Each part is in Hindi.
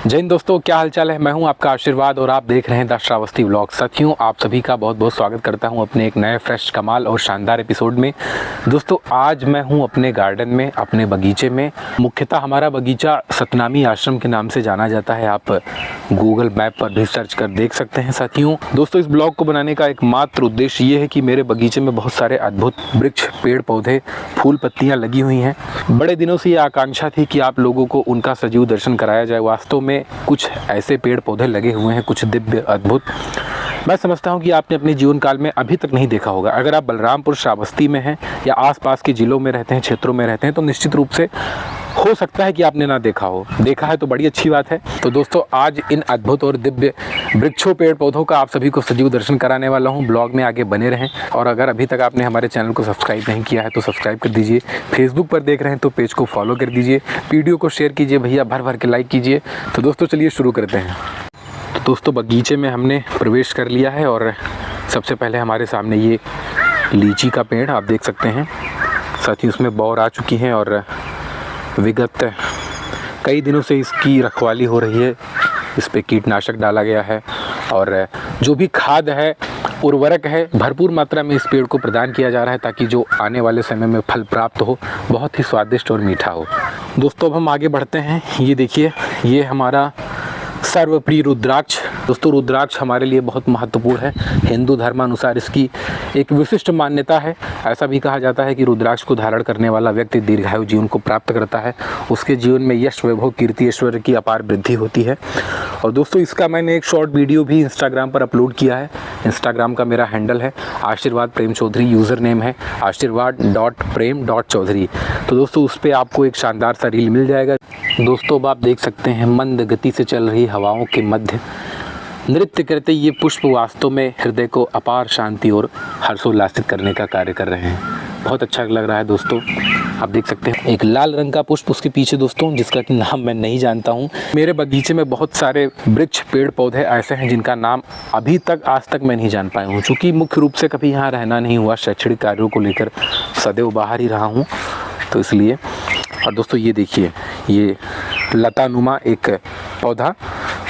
जय हिंद दोस्तों, क्या हालचाल है। मैं हूं आपका आशीर्वाद और आप देख रहे हैं द श्रावस्ती व्लॉग। साथियों, आप सभी का बहुत बहुत स्वागत करता हूं अपने एक नए फ्रेश कमाल और शानदार एपिसोड में। दोस्तों, आज मैं हूं अपने गार्डन में, अपने बगीचे में। मुख्यतः हमारा बगीचा सतनामी आश्रम के नाम से जाना जाता है। आप गूगल मैप पर भी सर्च कर देख सकते हैं। साथियों दोस्तों, इस ब्लॉग को बनाने का एकमात्र उद्देश्य ये है कि मेरे बगीचे में बहुत सारे अद्भुत वृक्ष, पेड़ पौधे, फूल पत्तियाँ लगी हुई हैं। बड़े दिनों से ये आकांक्षा थी कि आप लोगों को उनका सजीव दर्शन कराया जाए। वास्तव में कुछ ऐसे पेड़ पौधे लगे हुए हैं, कुछ दिव्य अद्भुत। मैं समझता हूं कि आपने अपने जीवन काल में अभी तक नहीं देखा होगा। अगर आप बलरामपुर श्रावस्ती में हैं या आसपास के जिलों में रहते हैं, क्षेत्रों में रहते हैं, तो निश्चित रूप से हो सकता है कि आपने ना देखा हो। देखा है तो बड़ी अच्छी बात है। तो दोस्तों, आज इन अद्भुत और दिव्य वृक्षों, पेड़ पौधों का आप सभी को सजीव दर्शन कराने वाला हूं। ब्लॉग में आगे बने रहें और अगर अभी तक आपने हमारे चैनल को सब्सक्राइब नहीं किया है तो सब्सक्राइब कर दीजिए। फेसबुक पर देख रहे हैं तो पेज को फॉलो कर दीजिए। वीडियो को शेयर कीजिए भैया, भर भर के लाइक कीजिए। तो दोस्तों चलिए शुरू करते हैं। तो दोस्तों, बगीचे में हमने प्रवेश कर लिया है और सबसे पहले हमारे सामने ये लीची का पेड़ आप देख सकते हैं। साथ ही उसमें बौर आ चुकी है और विगत कई दिनों से इसकी रखवाली हो रही है। इस पे कीटनाशक डाला गया है और जो भी खाद है, उर्वरक है, भरपूर मात्रा में इस पेड़ को प्रदान किया जा रहा है ताकि जो आने वाले समय में फल प्राप्त हो, बहुत ही स्वादिष्ट और मीठा हो। दोस्तों, अब हम आगे बढ़ते हैं। ये देखिए, ये हमारा सर्वप्रिय रुद्राक्ष। दोस्तों, रुद्राक्ष हमारे लिए बहुत महत्वपूर्ण है। हिंदू धर्मानुसार इसकी एक विशिष्ट मान्यता है। ऐसा भी कहा जाता है कि रुद्राक्ष को धारण करने वाला व्यक्ति दीर्घायु जीवन को प्राप्त करता है। उसके जीवन में यश, वैभव, कीर्ति, ऐश्वर्य की अपार वृद्धि होती है। और दोस्तों, इसका मैंने एक शॉर्ट वीडियो भी इंस्टाग्राम पर अपलोड किया है। इंस्टाग्राम का मेरा हैंडल है आशीर्वाद प्रेम चौधरी, यूज़र नेम है आशीर्वाद.prem.चौधरी। तो दोस्तों, उस पर आपको एक शानदार सा रील मिल जाएगा। दोस्तों, अब आप देख सकते हैं मंद गति से चल रही हवाओं के मध्य नृत्य करते ये पुष्प वास्तव में हृदय को अपार शांति और हर्षोल्लासित करने का कार्य कर रहे हैं। बहुत अच्छा लग रहा है दोस्तों। आप देख सकते हैं एक लाल रंग का पुष्प उसके पीछे दोस्तों, जिसका कि नाम मैं नहीं जानता हूँ। मेरे बगीचे में बहुत सारे वृक्ष, पेड़ पौधे ऐसे हैं जिनका नाम अभी तक आज तक मैं नहीं जान पाया हूँ। चूँकि मुख्य रूप से कभी यहाँ रहना नहीं हुआ, शैक्षणिक कार्यों को लेकर सदैव बाहर ही रहा हूँ, तो इसलिए। और दोस्तों, ये देखिए, ये लतानुमा एक पौधा,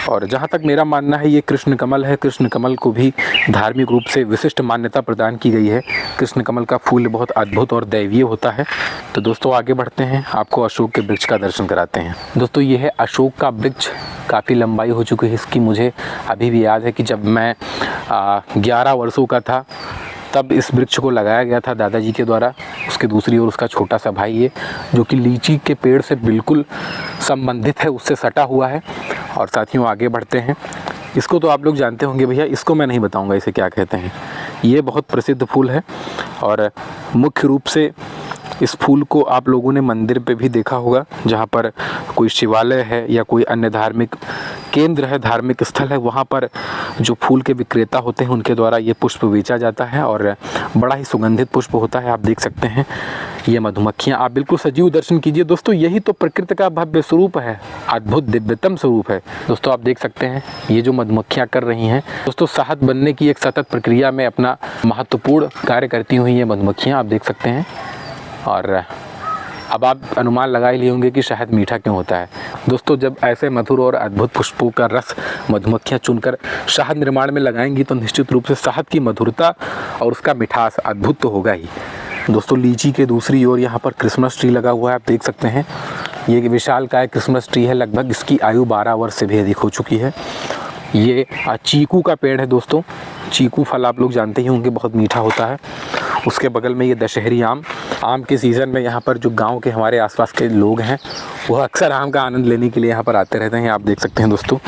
और जहाँ तक मेरा मानना है ये कृष्ण कमल है। कृष्ण कमल को भी धार्मिक रूप से विशिष्ट मान्यता प्रदान की गई है। कृष्ण कमल का फूल बहुत अद्भुत और दैवीय होता है। तो दोस्तों, आगे बढ़ते हैं, आपको अशोक के वृक्ष का दर्शन कराते हैं। दोस्तों, ये है अशोक का वृक्ष। काफ़ी लंबाई हो चुकी है इसकी। मुझे अभी भी याद है कि जब मैं 11 वर्षों का था तब इस वृक्ष को लगाया गया था दादाजी के द्वारा। उसके दूसरी ओर उसका छोटा सा भाई है जो कि लीची के पेड़ से बिल्कुल संबंधित है, उससे सटा हुआ है। और साथियों, आगे बढ़ते हैं। इसको तो आप लोग जानते होंगे भैया, इसको मैं नहीं बताऊंगा इसे क्या कहते हैं। ये बहुत प्रसिद्ध फूल है और मुख्य रूप से इस फूल को आप लोगों ने मंदिर पे भी देखा होगा, जहाँ पर कोई शिवालय है या कोई अन्य धार्मिक केंद्र है, धार्मिक स्थल है, वहाँ पर जो फूल के विक्रेता होते हैं उनके द्वारा ये पुष्प बेचा जाता है और बड़ा ही सुगंधित पुष्प होता है। आप देख सकते हैं ये मधुमक्खियाँ, आप बिल्कुल सजीव दर्शन कीजिए दोस्तों। यही तो प्रकृति का भव्य स्वरूप है, अद्भुत दिव्यतम स्वरूप है। दोस्तों, आप देख सकते हैं ये जो मधुमक्खियाँ कर रही हैं दोस्तों, शहद बनने की एक सतत प्रक्रिया में अपना महत्वपूर्ण कार्य करती हुई ये मधुमक्खियाँ आप देख सकते हैं। और अब आप अनुमान लगा ही लिए होंगे कि शहद मीठा क्यों होता है। दोस्तों, जब ऐसे मधुर और अद्भुत पुष्पों का रस मधुमक्खियाँ चुनकर शहद निर्माण में लगाएंगी तो निश्चित रूप से शहद की मधुरता और उसका मिठास अद्भुत तो होगा ही। दोस्तों, लीची के दूसरी ओर यहाँ पर क्रिसमस ट्री लगा हुआ है। आप देख सकते हैं ये विशालकाय क्रिसमस ट्री है। लगभग इसकी आयु 12 वर्ष से भी अधिक हो चुकी है। ये चीकू का पेड़ है दोस्तों। चीकू फल आप लोग जानते ही होंगे, बहुत मीठा होता है। उसके बगल में ये दशहरी आम के सीज़न में यहाँ पर जो गांव के हमारे आसपास के लोग हैं वह अक्सर आम का आनंद लेने के लिए यहाँ पर आते रहते हैं। आप देख सकते हैं दोस्तों,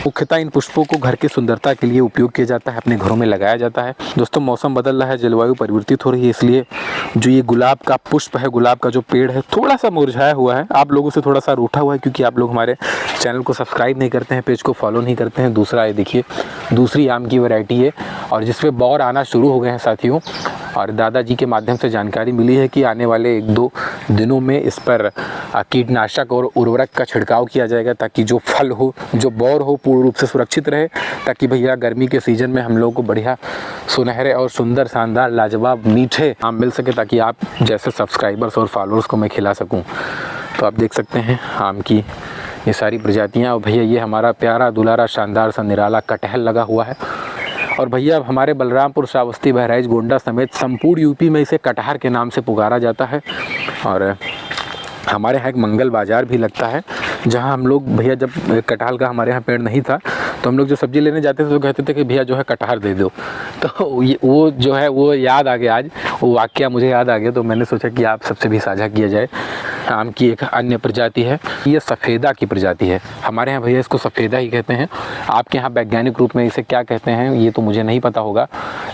मुख्यतः इन पुष्पों को घर की सुंदरता के लिए उपयोग किया जाता है, अपने घरों में लगाया जाता है। दोस्तों, मौसम बदल रहा है, जलवायु परिवर्तित हो रही है, इसलिए जो ये गुलाब का पुष्प है, गुलाब का जो पेड़ है, थोड़ा सा मुरझाया हुआ है, आप लोगों से थोड़ा सा रूठा हुआ है क्योंकि आप लोग हमारे चैनल को सब्सक्राइब नहीं करते हैं, पेज को फॉलो नहीं करते हैं। दूसरा, ये देखिए, दूसरी आम की वैरायटी है और जिसमें बौर आना शुरू हो गए हैं साथियों। और दादाजी के माध्यम से जानकारी मिली है कि आने वाले 1-2 दिनों में इस पर कीटनाशक और उर्वरक का छिड़काव किया जाएगा ताकि जो फल हो, जो बौर हो, पूर्ण रूप से सुरक्षित रहे, ताकि भैया गर्मी के सीज़न में हम लोगों को बढ़िया सुनहरे और सुंदर, शानदार, लाजवाब, मीठे आम मिल सके, ताकि आप जैसे सब्सक्राइबर्स और फॉलोअर्स को मैं खिला सकूं। तो आप देख सकते हैं आम की ये सारी प्रजातियाँ। और भैया ये हमारा प्यारा दुलारा शानदार सा निराला कटहल लगा हुआ है। और भैया हमारे बलरामपुर, श्रावस्ती, बहराइच, गोंडा समेत संपूर्ण यूपी में इसे कटहर के नाम से पुकारा जाता है। और हमारे यहाँ एक मंगल बाज़ार भी लगता है, जहाँ हम लोग भैया जब कटहल का हमारे यहाँ पेड़ नहीं था तो हम लोग जो सब्ज़ी लेने जाते थे तो कहते थे कि भैया जो है कटहल दे दो। तो वो जो है वो याद आ गया, आज वो वाक़या मुझे याद आ गया, तो मैंने सोचा कि आप सबसे भी साझा किया जाए। आम की एक अन्य प्रजाति है, ये सफ़ेदा की प्रजाति है। हमारे यहाँ भैया इसको सफ़ेदा ही कहते हैं। आपके यहाँ वैज्ञानिक रूप में इसे क्या कहते हैं ये तो मुझे नहीं पता होगा,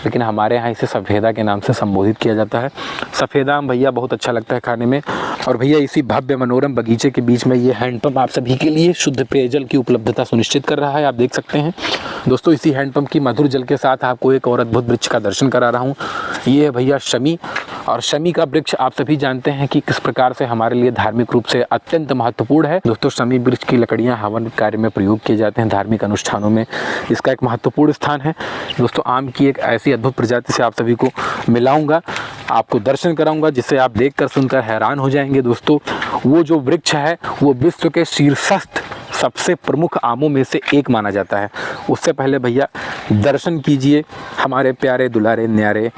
लेकिन हमारे यहाँ इसे सफ़ेदा के नाम से संबोधित किया जाता है। सफ़ेदा आम भैया बहुत अच्छा लगता है खाने में। और भैया इसी भव्य मनोरम बगीचे के बीच में ये हैंडपंप आप सभी के लिए शुद्ध पेयजल की उपलब्धता सुनिश्चित कर रहा है, आप देख सकते हैं। दोस्तों इसी हैंडपंप की मधुर जल के साथ आपको एक और अद्भुत वृक्ष का दर्शन करा रहा हूँ। ये है भैया शमी। और शमी का वृक्ष आप सभी जानते हैं कि किस प्रकार से हमारे लिए धार्मिक रूप से अत्यंत महत्वपूर्ण है। दोस्तों शमी वृक्ष की लकड़ियां हवन कार्य में प्रयोग किए जाते हैं, धार्मिक अनुष्ठानों में इसका एक महत्वपूर्ण स्थान है। दोस्तों आम की एक ऐसी अद्भुत प्रजाति से आप सभी को मिलाऊंगा, आपको दर्शन कराऊंगा, जिससे आप देखकर सुनकर हैरान हो जाएंगे। दोस्तों वो जो वृक्ष है वो विश्व के शीर्षस्थ सबसे प्रमुख आमों में से एक माना जाता है। उससे पहले भैया दर्शन कीजिए हमारे प्यारे दुलारे न्यारे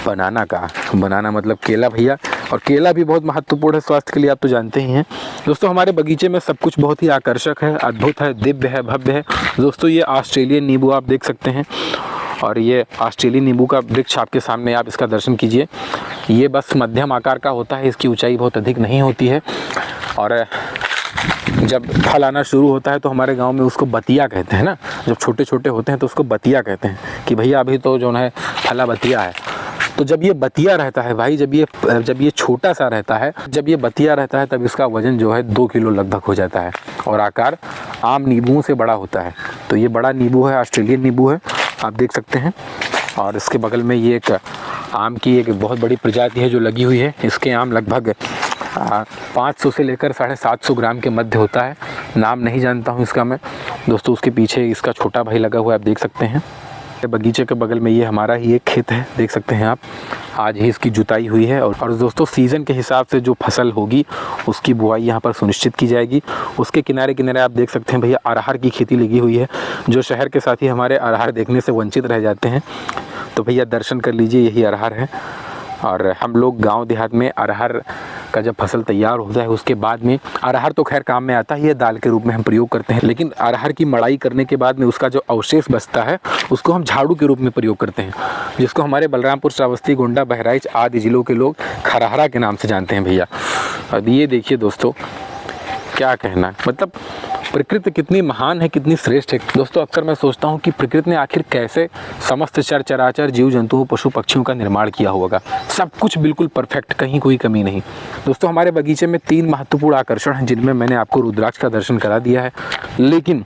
बनाना का। बनाना मतलब केला भैया, और केला भी बहुत महत्वपूर्ण है स्वास्थ्य के लिए, आप तो जानते ही हैं। दोस्तों हमारे बगीचे में सब कुछ बहुत ही आकर्षक है, अद्भुत है, दिव्य है, भव्य है। दोस्तों ये ऑस्ट्रेलियन नींबू आप देख सकते हैं, और ये ऑस्ट्रेलियन नींबू का वृक्ष आपके सामने, आप इसका दर्शन कीजिए। ये बस मध्यम आकार का होता है, इसकी ऊंचाई बहुत अधिक नहीं होती है। और जब फल आना शुरू होता है तो हमारे गांव में उसको बतिया कहते हैं ना, जब छोटे छोटे होते हैं तो उसको बतिया कहते हैं कि भैया अभी तो जो है फला बतिया है। तो जब ये बतिया रहता है भाई, जब ये छोटा सा रहता है, जब ये बतिया रहता है तब इसका वज़न जो है 2 किलो लगभग हो जाता है, और आकार आम नींबुओं से बड़ा होता है। तो ये बड़ा नींबू है, ऑस्ट्रेलियन नींबू है, आप देख सकते हैं। और इसके बगल में ये एक आम की एक बहुत बड़ी प्रजाति है जो लगी हुई है। इसके आम लगभग 500 से लेकर 750 ग्राम के मध्य होता है। नाम नहीं जानता हूँ इसका मैं। दोस्तों उसके पीछे इसका छोटा भाई लगा हुआ है, आप देख सकते हैं। बगीचे के बगल में ये हमारा ही एक खेत है, देख सकते हैं आप। आज ही इसकी जुताई हुई है, और दोस्तों सीज़न के हिसाब से जो फसल होगी उसकी बुआई यहाँ पर सुनिश्चित की जाएगी। उसके किनारे किनारे आप देख सकते हैं भैया अरहर की खेती लगी हुई है। जो शहर के साथी हमारे अरहर देखने से वंचित रह जाते हैं, तो भैया दर्शन कर लीजिए, यही अरहर है। और हम लोग गांव देहात में अरहर का जब फसल तैयार होता है उसके बाद में, अरहर तो खैर काम में आता ही है, दाल के रूप में हम प्रयोग करते हैं, लेकिन अरहर की मड़ाई करने के बाद में उसका जो अवशेष बचता है उसको हम झाड़ू के रूप में प्रयोग करते हैं, जिसको हमारे बलरामपुर, श्रावस्ती, गोंडा, बहराइच आदि जिलों के लोग खरहरा के नाम से जानते हैं भैया। अब ये देखिए दोस्तों, क्या कहना, मतलब प्रकृति कितनी महान है, कितनी श्रेष्ठ है। दोस्तों अक्सर मैं सोचता हूँ कि प्रकृति ने आखिर कैसे समस्त चराचर जीव जंतुओं, पशु पक्षियों का निर्माण किया होगा। सब कुछ बिल्कुल परफेक्ट, कहीं कोई कमी नहीं। दोस्तों हमारे बगीचे में 3 महत्वपूर्ण आकर्षण हैं, जिनमें मैंने आपको रुद्राक्ष का दर्शन करा दिया है, लेकिन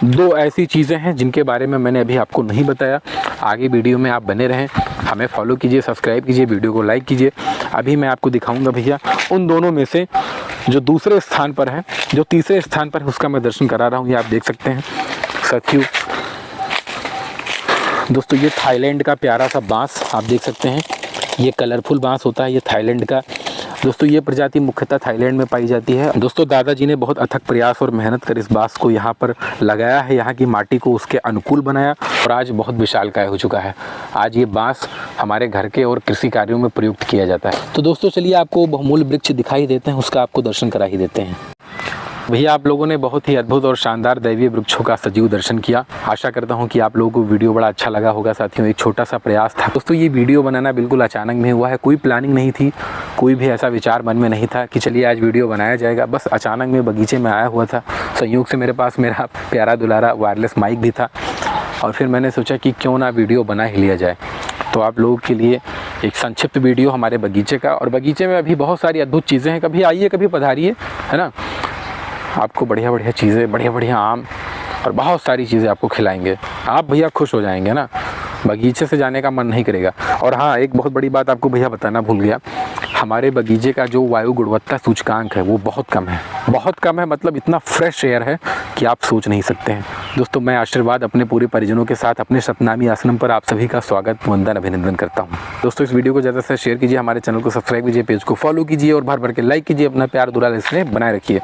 2 ऐसी चीज़ें हैं जिनके बारे में मैंने अभी आपको नहीं बताया। आगे वीडियो में आप बने रहें, हमें फॉलो कीजिए, सब्सक्राइब कीजिए, वीडियो को लाइक कीजिए। अभी मैं आपको दिखाऊंगा भैया उन दोनों में से जो दूसरे स्थान पर है, जो तीसरे स्थान पर है उसका मैं दर्शन करा रहा हूँ। ये आप देख सकते हैं साथियों। दोस्तों ये थाईलैंड का प्यारा सा बांस आप देख सकते हैं, ये कलरफुल बांस होता है, ये थाईलैंड का। दोस्तों ये प्रजाति मुख्यतः थाईलैंड में पाई जाती है। दोस्तों दादाजी ने बहुत अथक प्रयास और मेहनत कर इस बांस को यहाँ पर लगाया है, यहाँ की माटी को उसके अनुकूल बनाया, और आज बहुत विशालकाय हो चुका है। आज ये बांस हमारे घर के और कृषि कार्यों में प्रयुक्त किया जाता है। तो दोस्तों चलिए आपको बहुमूल्य वृक्ष दिखाई देते हैं, उसका आपको दर्शन करा ही देते हैं। भैया आप लोगों ने बहुत ही अद्भुत और शानदार दैवीय वृक्षों का सजीव दर्शन किया। आशा करता हूं कि आप लोगों को वीडियो बड़ा अच्छा लगा होगा। साथियों एक छोटा सा प्रयास था। दोस्तों ये वीडियो बनाना बिल्कुल अचानक में हुआ है, कोई प्लानिंग नहीं थी, कोई भी ऐसा विचार मन में नहीं था कि चलिए आज वीडियो बनाया जाएगा। बस अचानक में बगीचे में आया हुआ था, संयोग से मेरे पास मेरा प्यारा दुलारा वायरलेस माइक भी था, और फिर मैंने सोचा कि क्यों ना वीडियो बना ही लिया जाए। तो आप लोगों के लिए एक संक्षिप्त वीडियो हमारे बगीचे का, और बगीचे में अभी बहुत सारी अद्भुत चीज़ें हैं। कभी आइए, कभी पधारिए, है ना। आपको बढ़िया बढ़िया चीज़ें, बढ़िया बढ़िया आम और बहुत सारी चीज़ें आपको खिलाएंगे। आप भैया खुश हो जाएंगे ना, बगीचे से जाने का मन नहीं करेगा। और हाँ, एक बहुत बड़ी बात आपको भैया बताना भूल गया, हमारे बगीचे का जो वायु गुणवत्ता सूचकांक है वो बहुत कम है, बहुत कम है। मतलब इतना फ्रेश एयर है कि आप सोच नहीं सकते हैं। दोस्तों मैं आशीर्वाद अपने पूरे परिजनों के साथ अपने सतनामी आश्रम पर आप सभी का स्वागत, वंदन, अभिनंदन करता हूँ। दोस्तों इस वीडियो को ज़्यादा से शेयर कीजिए, हमारे चैनल को सब्सक्राइब कीजिए, पेज को फॉलो कीजिए, और भर भर के लाइक कीजिए। अपना प्यार दुलार स्नेह बनाए रखिए।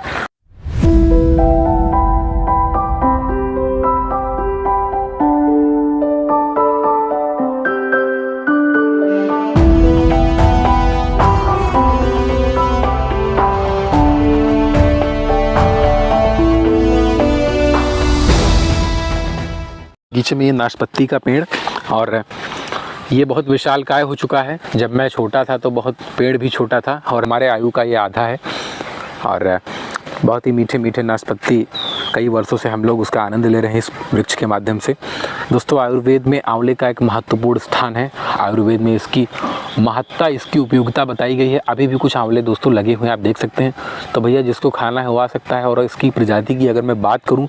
बगीचे में ये नाशपाती का पेड़, और ये बहुत विशालकाय हो चुका है। जब मैं छोटा था तो बहुत पेड़ भी छोटा था, और हमारे आयु का ये आधा है। और बहुत ही मीठे मीठे नाशपाती, कई वर्षों से हम लोग उसका आनंद ले रहे हैं इस वृक्ष के माध्यम से। दोस्तों, आयुर्वेद में आंवले का एक महत्वपूर्ण स्थान है। आयुर्वेद में इसकी महत्ता, इसकी उपयोगिता बताई गई है। अभी भी कुछ आंवले दोस्तों लगे हुए हैं, आप देख सकते हैं। तो भैया जिसको खाना है वो आ सकता है। और इसकी प्रजाति की अगर मैं बात करूं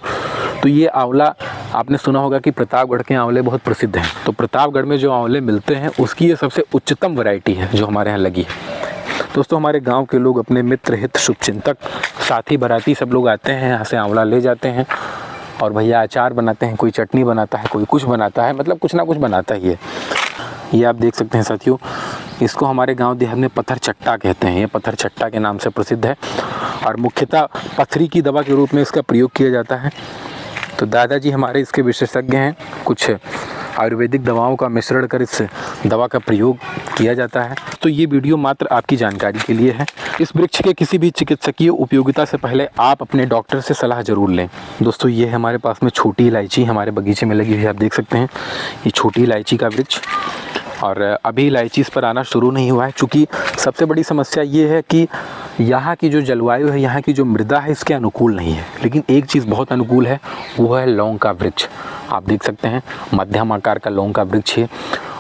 तो ये आंवला, आपने सुना होगा कि प्रतापगढ़ के आंवले बहुत प्रसिद्ध हैं। तो प्रतापगढ़ में जो आंवले मिलते हैं उसकी ये सबसे उच्चतम वैरायटी है जो हमारे यहाँ लगी है। दोस्तों, हमारे गांव के लोग, अपने मित्र, हित, शुभचिंतक, साथी, बाराती सब लोग आते हैं, यहाँ से आंवला ले जाते हैं और भैया अचार बनाते हैं। कोई चटनी बनाता है, कोई कुछ बनाता है, मतलब कुछ ना कुछ बनाता ही है। ये आप देख सकते हैं साथियों, इसको हमारे गांव देहात में पत्थर चट्टा कहते हैं। ये पत्थर चट्टा के नाम से प्रसिद्ध है और मुख्यतः पथरी की दवा के रूप में इसका प्रयोग किया जाता है। तो दादाजी हमारे इसके विशेषज्ञ हैं। कुछ आयुर्वेदिक दवाओं का मिश्रण कर इस दवा का प्रयोग किया जाता है। तो ये वीडियो मात्र आपकी जानकारी के लिए है। इस वृक्ष के किसी भी चिकित्सकीय उपयोगिता से पहले आप अपने डॉक्टर से सलाह जरूर लें। दोस्तों, ये हमारे पास में छोटी इलायची हमारे बगीचे में लगी हुई है, आप देख सकते हैं। ये छोटी इलायची का वृक्ष, और अभी इलायची इस पर आना शुरू नहीं हुआ है, क्योंकि सबसे बड़ी समस्या ये है कि यहाँ की जो जलवायु है, यहाँ की जो मृदा है, इसके अनुकूल नहीं है। लेकिन एक चीज़ बहुत अनुकूल है, वो है लौंग का वृक्ष। आप देख सकते हैं, मध्यम आकार का लौंग का वृक्ष है।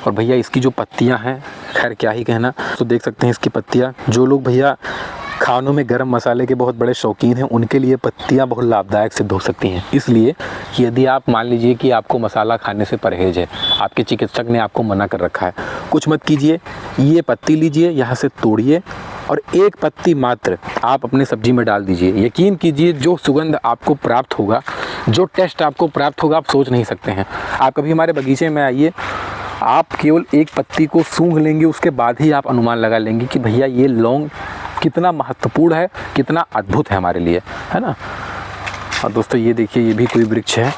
और भैया इसकी जो पत्तियाँ हैं, खैर क्या ही कहना। तो देख सकते हैं इसकी पत्तियाँ, जो लोग भैया खानों में गरम मसाले के बहुत बड़े शौकीन हैं, उनके लिए पत्तियां बहुत लाभदायक सिद्ध हो सकती हैं। इसलिए यदि आप मान लीजिए कि आपको मसाला खाने से परहेज है, आपके चिकित्सक ने आपको मना कर रखा है, कुछ मत कीजिए, ये पत्ती लीजिए, यहाँ से तोड़िए और एक पत्ती मात्र आप अपने सब्जी में डाल दीजिए। यकीन कीजिए, जो सुगंध आपको प्राप्त होगा, जो टेस्ट आपको प्राप्त होगा, आप सोच नहीं सकते हैं। आप कभी हमारे बगीचे में आइए, आप केवल एक पत्ती को सूंघ लेंगे, उसके बाद ही आप अनुमान लगा लेंगे कि भैया ये लौंग कितना महत्वपूर्ण है, कितना अद्भुत है हमारे लिए, है ना। और दोस्तों, ये देखिए, ये भी कोई वृक्ष है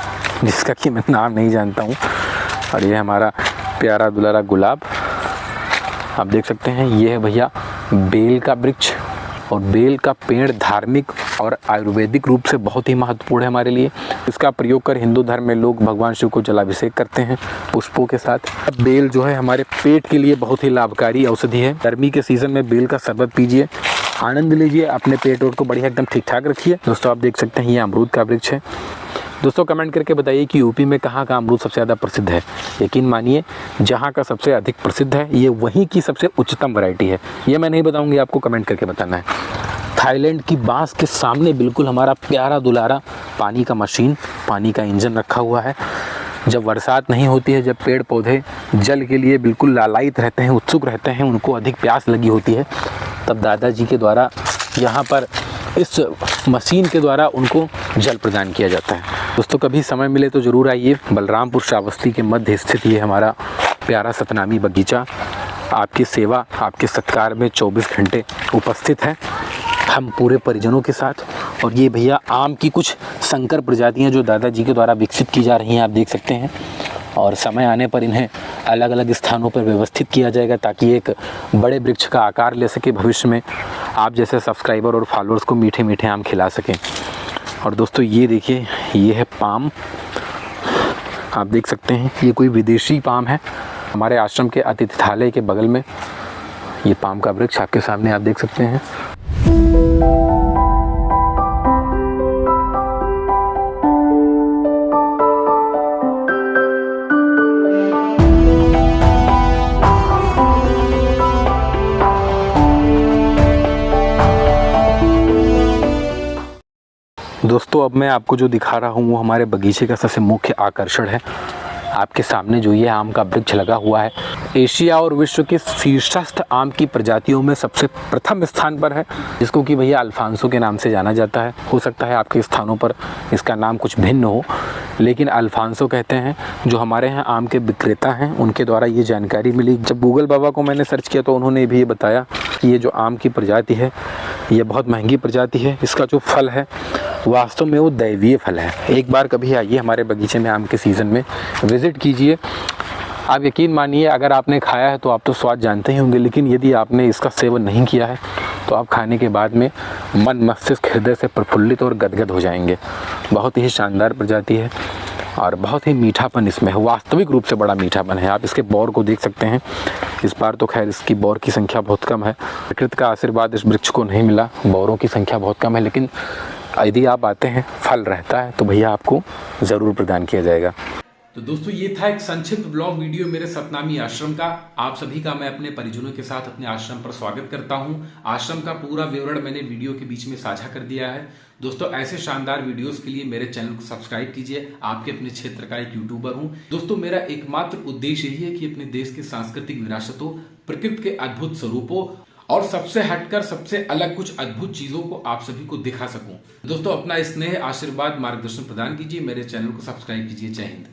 जिसका कि मैं नाम नहीं जानता हूँ। और ये हमारा प्यारा दुलारा गुलाब, आप देख सकते हैं। ये है भैया बेल का वृक्ष, और बेल का पेड़ धार्मिक और आयुर्वेदिक रूप से बहुत ही महत्वपूर्ण है हमारे लिए। इसका प्रयोग कर हिंदू धर्म में लोग भगवान शिव को जलाभिषेक करते हैं पुष्पों के साथ। बेल जो है हमारे पेट के लिए बहुत ही लाभकारी औषधि है। गर्मी के सीज़न में बेल का शरबत पीजिए, आनंद लीजिए, अपने पेट ओट को बढ़िया एकदम ठीक ठाक रखिए। दोस्तों, आप देख सकते हैं ये अमरूद का वृक्ष है। दोस्तों, कमेंट करके बताइए कि यूपी में कहाँ का अमरूद सबसे ज़्यादा प्रसिद्ध है। यकीन मानिए, जहाँ का सबसे अधिक प्रसिद्ध है, ये वहीं की सबसे उच्चतम वैरायटी है। ये मैं नहीं बताऊँगी, आपको कमेंट करके बताना है। थाईलैंड की बांस के सामने बिल्कुल हमारा प्यारा दुलारा पानी का मशीन, पानी का इंजन रखा हुआ है। जब बरसात नहीं होती है, जब पेड़ पौधे जल के लिए बिल्कुल लालायित रहते हैं, उत्सुक रहते हैं, उनको अधिक प्यास लगी होती है, तब दादाजी के द्वारा यहाँ पर इस मशीन के द्वारा उनको जल प्रदान किया जाता है। दोस्तों, कभी समय मिले तो ज़रूर आइए। बलरामपुर श्रावस्ती के मध्य स्थित ये हमारा प्यारा सतनामी बगीचा आपकी सेवा, आपके सत्कार में 24 घंटे उपस्थित है, हम पूरे परिजनों के साथ। और ये भैया आम की कुछ संकर प्रजातियां जो दादाजी के द्वारा विकसित की जा रही हैं, आप देख सकते हैं। और समय आने पर इन्हें अलग अलग स्थानों पर व्यवस्थित किया जाएगा, ताकि एक बड़े वृक्ष का आकार ले सके। भविष्य में आप जैसे सब्सक्राइबर और फॉलोअर्स को मीठे मीठे आम खिला सकें। और दोस्तों, ये देखिए, ये है पाम, आप देख सकते हैं। ये कोई विदेशी पाम है। हमारे आश्रम के अतिथिशालय के बगल में ये पाम का वृक्ष आपके सामने आप देख सकते हैं। दोस्तों, अब मैं आपको जो दिखा रहा हूँ वो हमारे बगीचे का सबसे मुख्य आकर्षण है। आपके सामने जो ये आम का वृक्ष लगा हुआ है, एशिया और विश्व के शीर्षस्थ आम की प्रजातियों में सबसे प्रथम स्थान पर है, जिसको कि भैया अल्फांसो के नाम से जाना जाता है। हो सकता है आपके स्थानों पर इसका नाम कुछ भिन्न हो, लेकिन अल्फांसो कहते हैं। जो हमारे यहाँ आम के विक्रेता हैं, उनके द्वारा ये जानकारी मिली। जब गूगल बाबा को मैंने सर्च किया तो उन्होंने भी ये बताया कि ये जो आम की प्रजाति है, ये बहुत महंगी प्रजाति है। इसका जो फल है वास्तव में वो दैवीय फल है। एक बार कभी आइए हमारे बगीचे में, आम के सीज़न में विज़िट कीजिए। आप यकीन मानिए, अगर आपने खाया है तो आप तो स्वाद जानते ही होंगे, लेकिन यदि आपने इसका सेवन नहीं किया है तो आप खाने के बाद में मन, मस्तिष्क, हृदय से प्रफुल्लित और गदगद हो जाएंगे। बहुत ही शानदार प्रजाति है। और बहुत ही मीठापन इसमें है, वास्तविक रूप से बड़ा मीठापन है। आप इसके बौर को देख सकते हैं। इस बार तो खैर इसकी बौर की संख्या बहुत कम है, प्रकृति का आशीर्वाद इस वृक्ष को नहीं मिला, बौरों की संख्या बहुत कम है, लेकिन यदि आप आते हैं, फल रहता है तो भैया आपको ज़रूर प्रदान किया जाएगा। तो दोस्तों ये था एक संक्षिप्त ब्लॉग वीडियो मेरे सतनामी आश्रम का। आप सभी का मैं अपने परिजनों के साथ अपने आश्रम पर स्वागत करता हूं। आश्रम का पूरा विवरण मैंने वीडियो के बीच में साझा कर दिया है। दोस्तों ऐसे शानदार वीडियोस के लिए मेरे चैनल को सब्सक्राइब कीजिए। आपके अपने क्षेत्र का एक यूट्यूबर हूं। दोस्तों मेरा एकमात्र उद्देश्य यही है कि अपने देश के सांस्कृतिक विरासतों, प्रकृति के अद्भुत स्वरूपों और सबसे हटकर सबसे अलग कुछ अद्भुत चीजों को आप सभी को दिखा सकूं। दोस्तों अपना स्नेह, आशीर्वाद, मार्गदर्शन प्रदान कीजिए। मेरे चैनल को सब्सक्राइब कीजिए। जय हिंद।